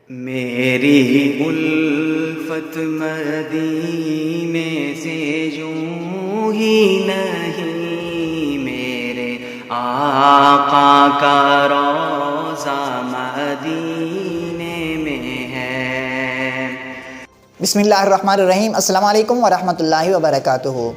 میری الفت مدینے سے یوں ہی نہیں، میرے آقا کا روضہ مدینے میں ہے۔ بسم اللہ الرحمن الرحیم۔ السلام علیکم ورحمۃ اللہ وبرکاتہ۔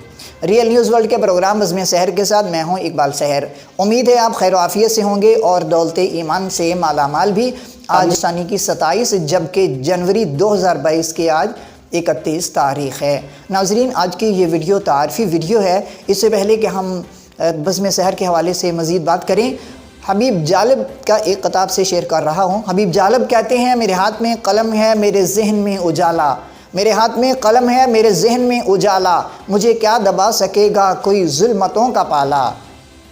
ریئل نیوز ورلڈ کے پروگرام بزم سحر کے ساتھ میں ہوں اقبال سحر۔ امید ہے آپ خیر و عافیت سے ہوں گے اور دولت ایمان سے مالا مال بھی۔ آج ثانی کی 27 جبکہ جنوری 2022 کے آج 31 تاریخ ہے۔ ناظرین، آج کی یہ ویڈیو تعارفی ویڈیو ہے۔ اس سے پہلے کہ ہم بزم سحر کے حوالے سے مزید بات کریں، حبیب جالب کا ایک خطاب سے شیئر کر رہا ہوں۔ حبیب جالب کہتے ہیں، میرے ہاتھ میں قلم ہے، میرے ذہن میں اجالا، میرے ہاتھ میں قلم ہے، میرے ذہن میں اجالا، مجھے کیا دبا سکے گا کوئی ظلمتوں کا پالا،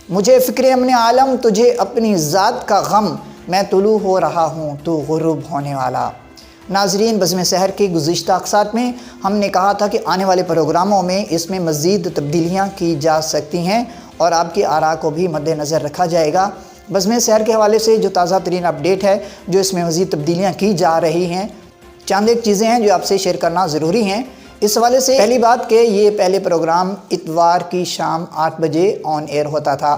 مجھے فکر امن عالم تجھے اپنی ذات کا غم، میں طلوع ہو رہا ہوں تو غروب ہونے والا۔ ناظرین، بزم سحر کی گزشتہ اقساط میں ہم نے کہا تھا کہ آنے والے پروگراموں میں اس میں مزید تبدیلیاں کی جا سکتی ہیں اور آپ کی آراء کو بھی مد نظر رکھا جائے گا۔ بزم سحر کے حوالے سے جو تازہ ترین اپڈیٹ ہے، جو اس میں مزید تبدیلیاں کی جا رہی ہیں، چند ایک چیزیں ہیں جو آپ سے شیئر کرنا ضروری ہیں۔ اس حوالے سے پہلی بات کہ یہ پہلے پروگرام اتوار کی شام 8 بجے آن ایئر ہوتا تھا،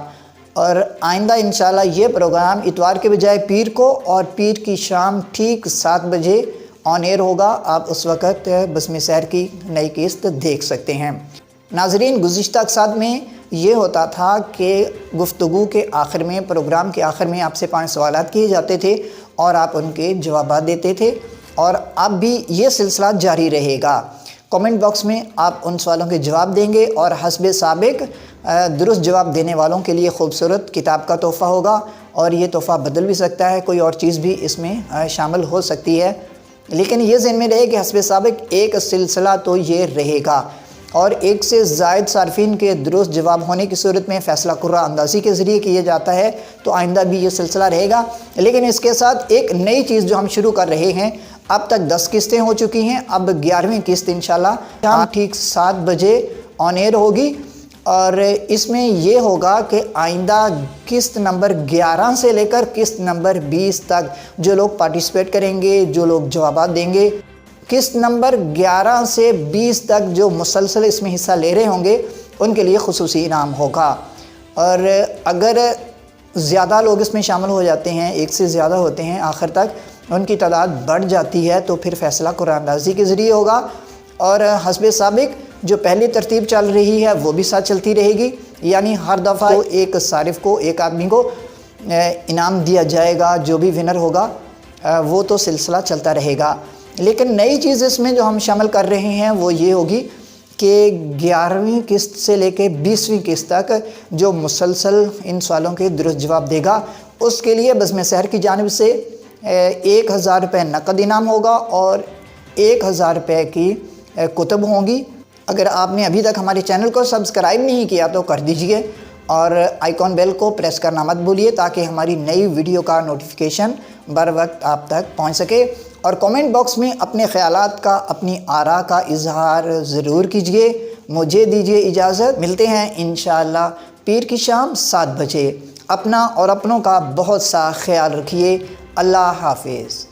اور آئندہ انشاءاللہ یہ پروگرام اتوار کے بجائے پیر کو اور پیر کی شام ٹھیک 7 بجے آن ایئر ہوگا۔ آپ اس وقت بزم سحر کی نئی قسط دیکھ سکتے ہیں۔ ناظرین، گزشتہ اقساط میں یہ ہوتا تھا کہ گفتگو کے آخر میں، پروگرام کے آخر میں آپ سے 5 سوالات کیے جاتے تھے اور آپ ان کے جوابات دیتے تھے، اور اب بھی یہ سلسلہ جاری رہے گا۔ کامنٹ باکس میں آپ ان سوالوں کے جواب دیں گے اور حسب سابق درست جواب دینے والوں کے لیے خوبصورت کتاب کا تحفہ ہوگا، اور یہ تحفہ بدل بھی سکتا ہے، کوئی اور چیز بھی اس میں شامل ہو سکتی ہے، لیکن یہ ذہن میں رہے کہ حسب سابق ایک سلسلہ تو یہ رہے گا، اور ایک سے زائد صارفین کے درست جواب ہونے کی صورت میں فیصلہ قرعہ اندازی کے ذریعے کیا جاتا ہے، تو آئندہ بھی یہ سلسلہ رہے گا۔ لیکن اس کے ساتھ ایک نئی چیز جو ہم شروع کر رہے ہیں، اب تک 10 قسطیں ہو چکی ہیں، اب 11ویں قسط انشاءاللہ شام ٹھیک 7 بجے آن ایئر ہوگی، اور اس میں یہ ہوگا کہ آئندہ قسط نمبر 11 سے لے کر قسط نمبر 20 تک جو لوگ پارٹیسپیٹ کریں گے، جو لوگ جوابات دیں گے، قسط نمبر 11 سے 20 تک جو مسلسل اس میں حصہ لے رہے ہوں گے، ان کے لیے خصوصی انعام ہوگا۔ اور اگر زیادہ لوگ اس میں شامل ہو جاتے ہیں، ایک سے زیادہ ہوتے ہیں، آخر تک ان کی تعداد بڑھ جاتی ہے، تو پھر فیصلہ قرعہ اندازی کے ذریعے ہوگا، اور حسب سابق جو پہلی ترتیب چل رہی ہے وہ بھی ساتھ چلتی رہے گی، یعنی ہر دفعہ ایک صارف کو، ایک آدمی کو انعام دیا جائے گا، جو بھی ونر ہوگا وہ تو سلسلہ چلتا رہے گا۔ لیکن نئی چیز اس میں جو ہم شامل کر رہے ہیں وہ یہ ہوگی کہ 11ویں قسط سے لے کے 20ویں قسط تک جو مسلسل ان سوالوں کے درست جواب دے گا، اس کے لیے بزم سحر کی جانب سے 1000 روپے نقد انعام ہوگا اور 1000 روپے کی کتب ہوں گی۔ اگر آپ نے ابھی تک ہمارے چینل کو سبسکرائب نہیں کیا تو کر دیجئے، اور آئیکن بیل کو پریس کرنا مت بھولیے تاکہ ہماری نئی ویڈیو کا نوٹیفیکیشن بر وقت آپ تک پہنچ سکے، اور کامنٹ باکس میں اپنے خیالات کا، اپنی آراء کا اظہار ضرور کیجئے۔ مجھے دیجئے اجازت، ملتے ہیں انشاءاللہ پیر کی شام 7 بجے۔ اپنا اور اپنوں کا بہت سا خیال رکھیے۔ اللہ حافظ۔